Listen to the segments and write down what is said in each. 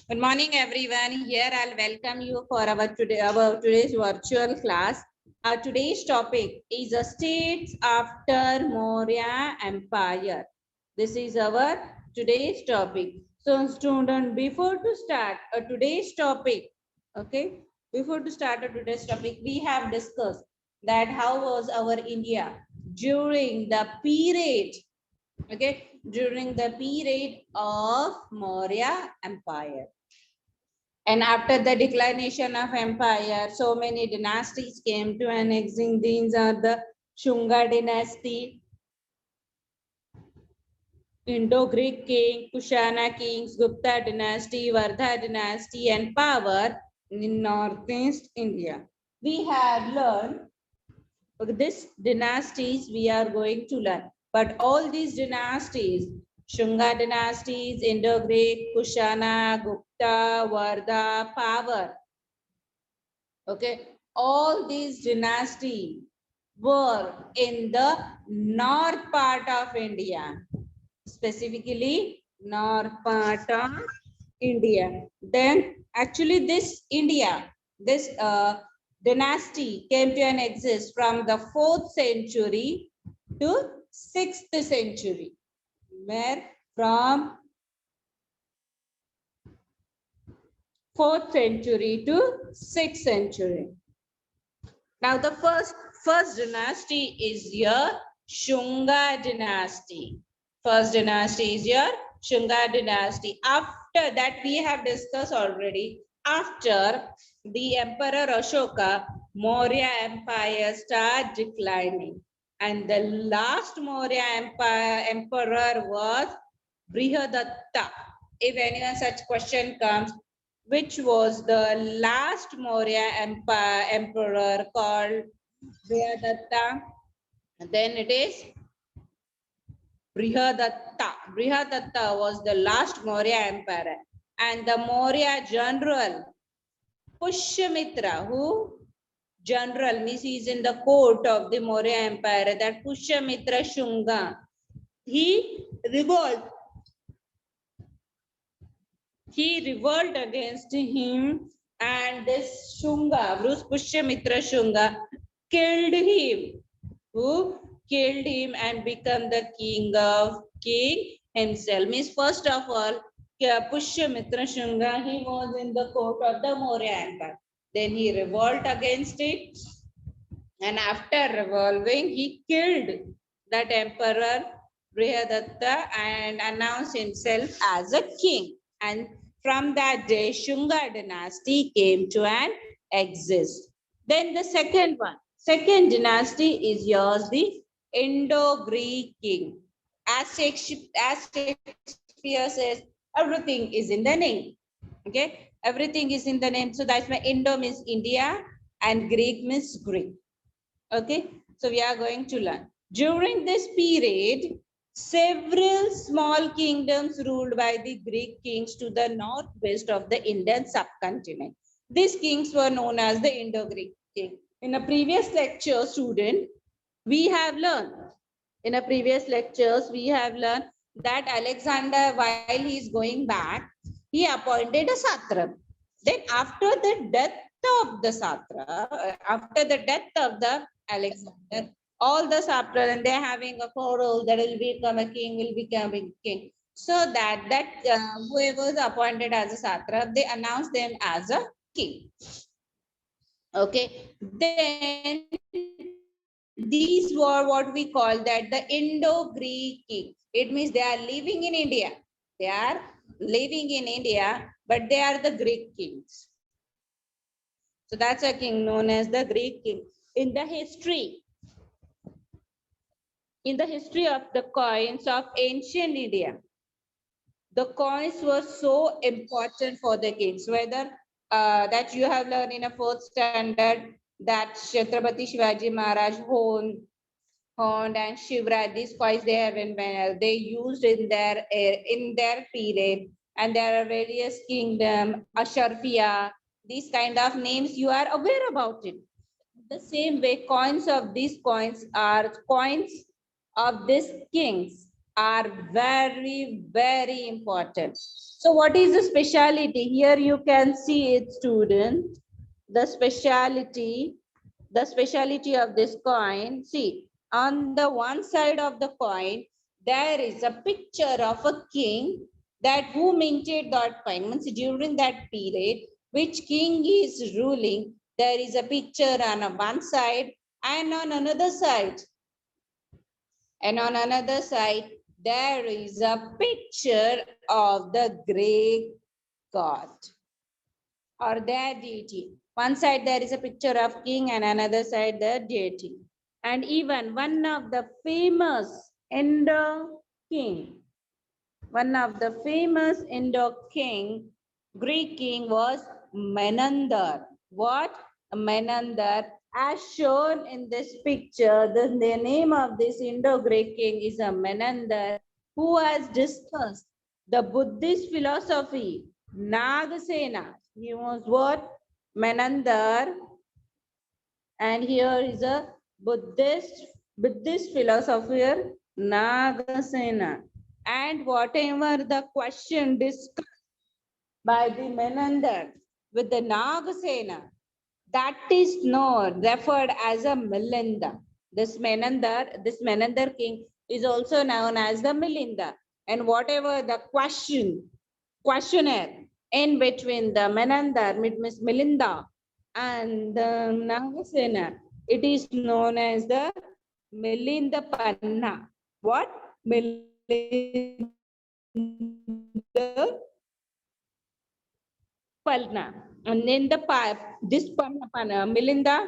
Good morning, everyone. Here I'll welcome you for our today's virtual class. Our today's topic is the states after Maurya Empire. This is our today's topic. So, student, before to start today's topic, okay, before to start today's topic, we have discussed that how was our India during the period, okay, during the period of Maurya Empire. And after the declination of empire, so many dynasties came to an extinct. These are the Shunga dynasty, Indo-Greek king, Kushana kings, Gupta dynasty, Vardha dynasty, and power in northeast India. We have learned this dynasties we are going to learn. But all these dynasties, Shunga dynasties, Indo-Greek, Kushana, Gupta, Vardha, power, okay, all these dynasties were in the north part of India, specifically north part of India. Then actually this India, this dynasty came to an exist from the 4th century to 6th century, where from 4th century to 6th century. Now the first dynasty is your Shunga dynasty. First dynasty is your Shunga dynasty. After that, we have discussed already. After the Emperor Ashoka, Maurya Empire started declining. And the last Maurya emperor was Brihadatta. If anyone such question comes, which was the last Maurya emperor called Brihadatta, then it is Brihadatta. Brihadatta was the last Maurya emperor. And the Maurya general, Pushyamitra, who general means he is in the court of the Maurya empire, that Pushyamitra Shunga, he revolted against him, and this Shunga, Bruce Pushyamitra Shunga, killed him. Who killed him and become the king himself. Means first of all, Pushyamitra Shunga, he was in the court of the Maurya Empire. Then he revolted against it, and after revolving, he killed that emperor Brihadatta and announced himself as a king. And from that day, Shunga dynasty came to an exist. Then the second second dynasty is yours, the Indo-Greek king. As Shakespeare says, everything is in the name. Okay, everything is in the name. So that's why Indo means India and Greek means Greek. Okay, so we are going to learn. During this period, several small kingdoms ruled by the Greek kings to the northwest of the Indian subcontinent. These kings were known as the Indo-Greek king. In a previous lecture, student, we have learned, that Alexander, while he is going back, he appointed a satrap. Then after the death of the satrap, after the death of the Alexander, all the satraps, and they're having a quarrel that will become a king, will become a king. So that whoever is appointed as a satrap, they announce them as a king. Okay, then these were what we call that the Indo-Greek kings. It means they are living in India. They are living in India, but they are the Greek kings. So that's a king known as the Greek king. In the history of the coins of ancient India, the coins were so important for the kings, whether that you have learned in a 4th standard that Chhatrapati Shivaji Maharaj honed and Shivraj, these coins they have invented, they used in their period, and there are various kingdom, Asharfia, these kind of names you are aware about it. The same way, coins of these kings are very, very important. So what is the speciality? Here you can see it, student. The speciality of this coin. See, on the one side of the coin, there is a picture of a king that who minted that coin. Means during that period, which king is ruling, there is a picture on one side and on another side. And on another side, there is a picture of the Greek god or their deity. One side there is a picture of king and another side the deity. And even one of the famous Indo king, Greek king was Menander. What? Menander. As shown in this picture, the name of this Indo-Greek king is a Menander, who has discussed the Buddhist philosophy, Nagasena. He was what? Menander. And here is a Buddhist philosopher, Nagasena. And whatever the question discussed by the Menander with the Nagasena, that is known, referred as a Milinda. This Menander king is also known as the Milinda. And whatever the questionnaire in between the Menander, Miss Milinda, and the Nagasena, it is known as the Milinda Panna. What? Milinda Palna. And then this Panna, Milinda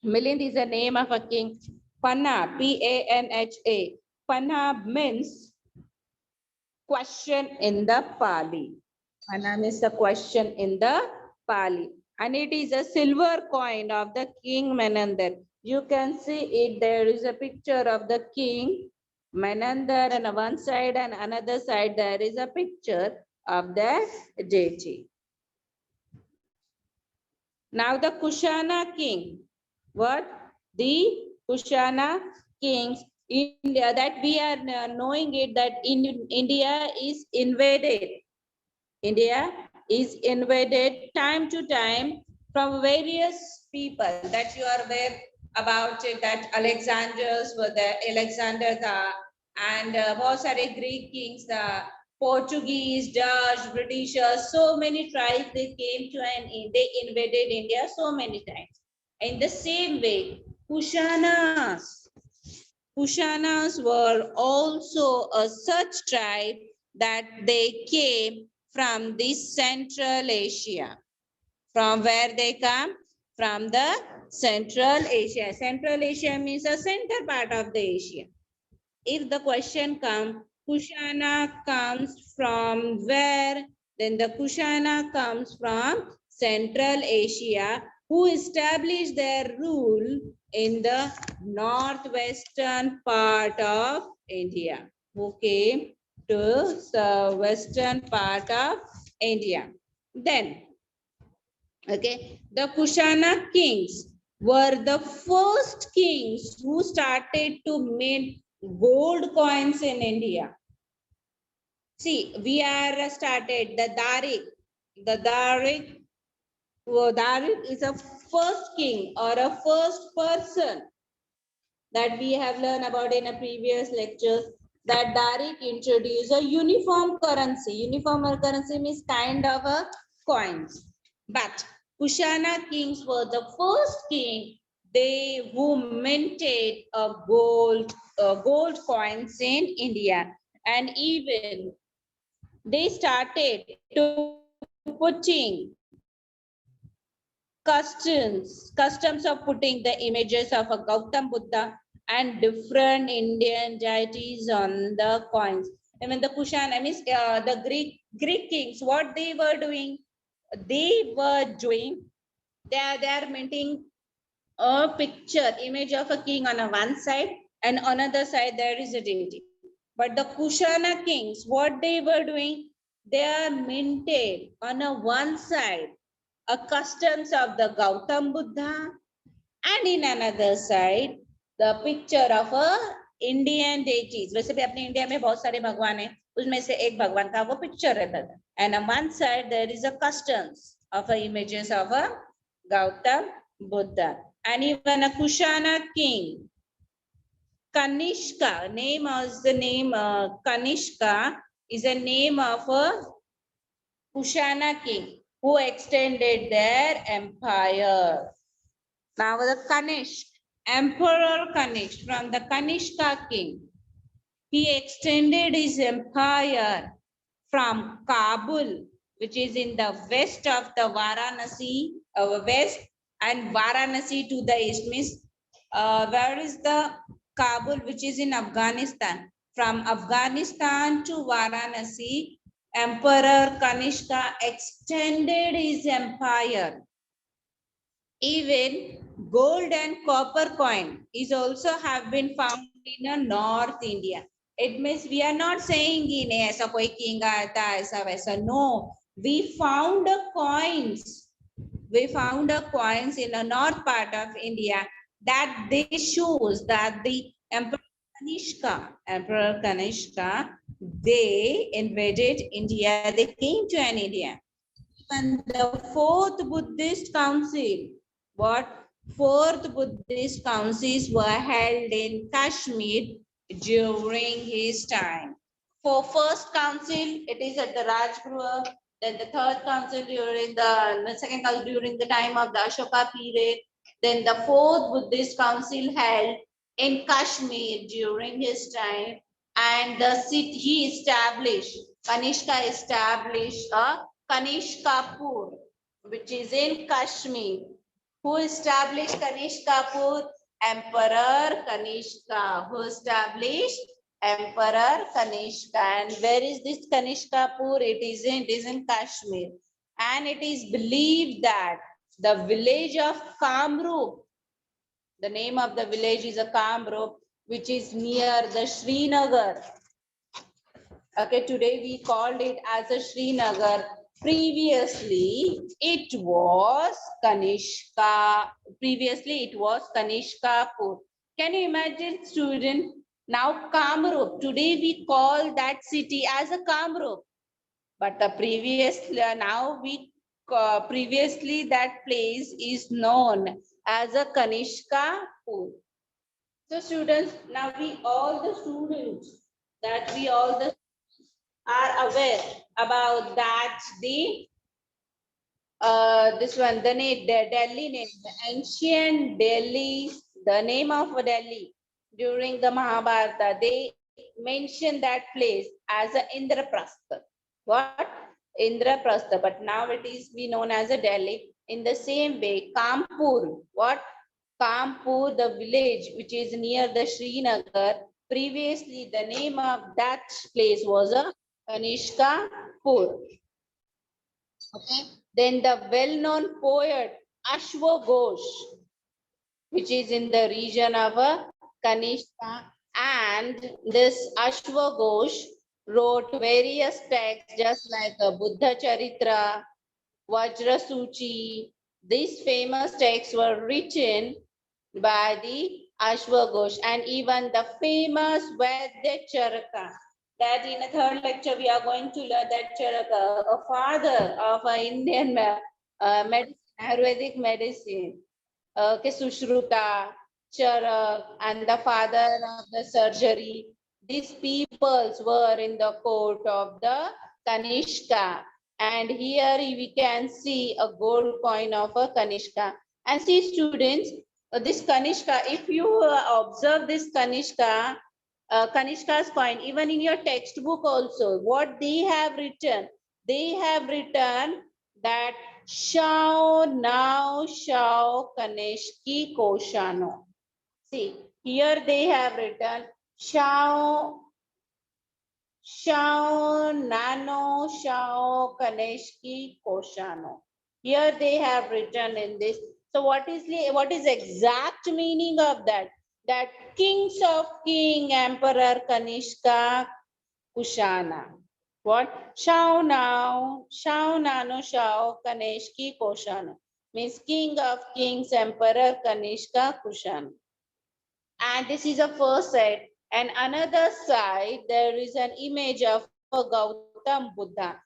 is the name of a king. Panna, P-A-N-H-A. Panna means question in the Pali. Panna means the question in the Pali. And it is a silver coin of the King Menander. You can see it. There is a picture of the King Menander on one side and another side there is a picture of the deity. Now the Kushana king. What? The Kushana kings. India, that we are knowing it that in India is invaded. India is invaded time to time from various people that you are aware about it, that Alexanders were there, Alexander and बहुत सारे Greek kings, the Portuguese, Dutch, Britishers, so many tribes they came to and they invaded India so many times. In the same way, Kushanas were also a such tribe that they came from the Central Asia. From where they come? From the Central Asia. Central Asia means the center part of the Asia. If the question comes, Kushana comes from where? Then the Kushana comes from Central Asia, who established their rule in the northwestern part of India. Who came to the western part of India. Then, okay, the Kushana kings were the first kings who started to mint gold coins in India. See, we are started the Darik. The Darik is a first king or a first person that we have learned about in a previous lectures, that Darik introduced a uniform currency. Uniform currency means kind of a coins. But Kushana kings were the first king who minted a gold coins in India, and even they started to putting customs of putting the images of a Gautam Buddha and different Indian deities on the coins. I mean the Kushana, means the Greek kings, what they were doing? They are minting a picture, image of a king on one side, and on another side there is a deity. But the Kushana kings, what they were doing? They are minted on one side a customs of the Gautam Buddha, and in another side the picture of a Indian deities. वैसे भी अपने India में बहुत सारे भगवान हैं, उसमें से एक भगवान का वो पिक्चर रहता था. And on one side there is a customs of images of a Gautam Buddha and even a Kushana king. Kanishka, name is the name Kanishka is a name of a Kushana king who extended their empire. Now the Kanishk, Emperor Kanishk from the Kanishka king, he extended his empire from Kabul, which is in the west of the Varanasi, west, and Varanasi to the east. Means where is the Kabul, which is in Afghanistan? From Afghanistan to Varanasi, Emperor Kanishka extended his empire. Even gold and copper coin is also have been found in North India. It means we are not saying in aisa koi king aaya tha aisa waisa. No, we found coins. We found coins in the north part of India that they shows that the Emperor Kanishka, they invaded India. They came to an India. And the fourth Buddhist council, what fourth Buddhist councils were held in Kashmir during his time. For first council, it is at the Rajgruha. Then the third council during the second council during the time of the Ashoka period. Then the fourth Buddhist council held in Kashmir during his time. And the city he established, Kanishka established a Kanishkapur, which is in Kashmir. Who established Kanishkapur? Emperor Kanishka. Who established? Emperor Kanishka. And where is this Kanishkapur? It is in Kashmir. And it is believed that the village of Kamrup, the name of the village is a Kamrup, which is near the Srinagar. Okay, today we called it as a Srinagar. Previously, it was Kanishka. Previously, it was Kanishkapur. Can you imagine, student? Now Kamrup. Today we call that city as a Kamrup. But the previously that place is known as a Kanishkapur. So students, now we all the students are aware about that the this one, the Delhi name, the ancient Delhi, the name of Delhi during the Mahabharata, they mentioned that place as a Indraprastha. What? Indraprastha, but now it is be known as a Delhi. In the same way, Kanpur, what? Kanpur, the village which is near the Srinagar, previously the name of that place was a Kanishkapur. Okay. Then the well-known poet Ashwa Ghosh, which is in the region of Kanishka, and this Ashwa Ghosh wrote various texts just like Buddha Charitra, Vajrasuchi. These famous texts were written by the Ashwa Ghosh, and even the famous Vaidya Charaka. That in a third lecture we are going to learn that Charaka, a father of Indian medicine, Ayurvedic medicine. Sushruta, Charak, and the father of the surgery. These peoples were in the court of the Kanishka. And here we can see a gold coin of a Kanishka. And see, students, this Kanishka, if you observe this Kanishka, Kanishka's coin, even in your textbook also, what they have written that Shao now Shao Kanishki Koshano. See, here they have written Shao Nano Shao Kanishki Koshano. Here they have written in this. So what is exact meaning of that? That kings of King Emperor Kanishka Kushana. What? Shao now, Shao Nano Shao Kanishki Koshana. Means King of Kings Emperor Kanishka Kushana. And this is a first side. And another side, there is an image of Gautam Buddha.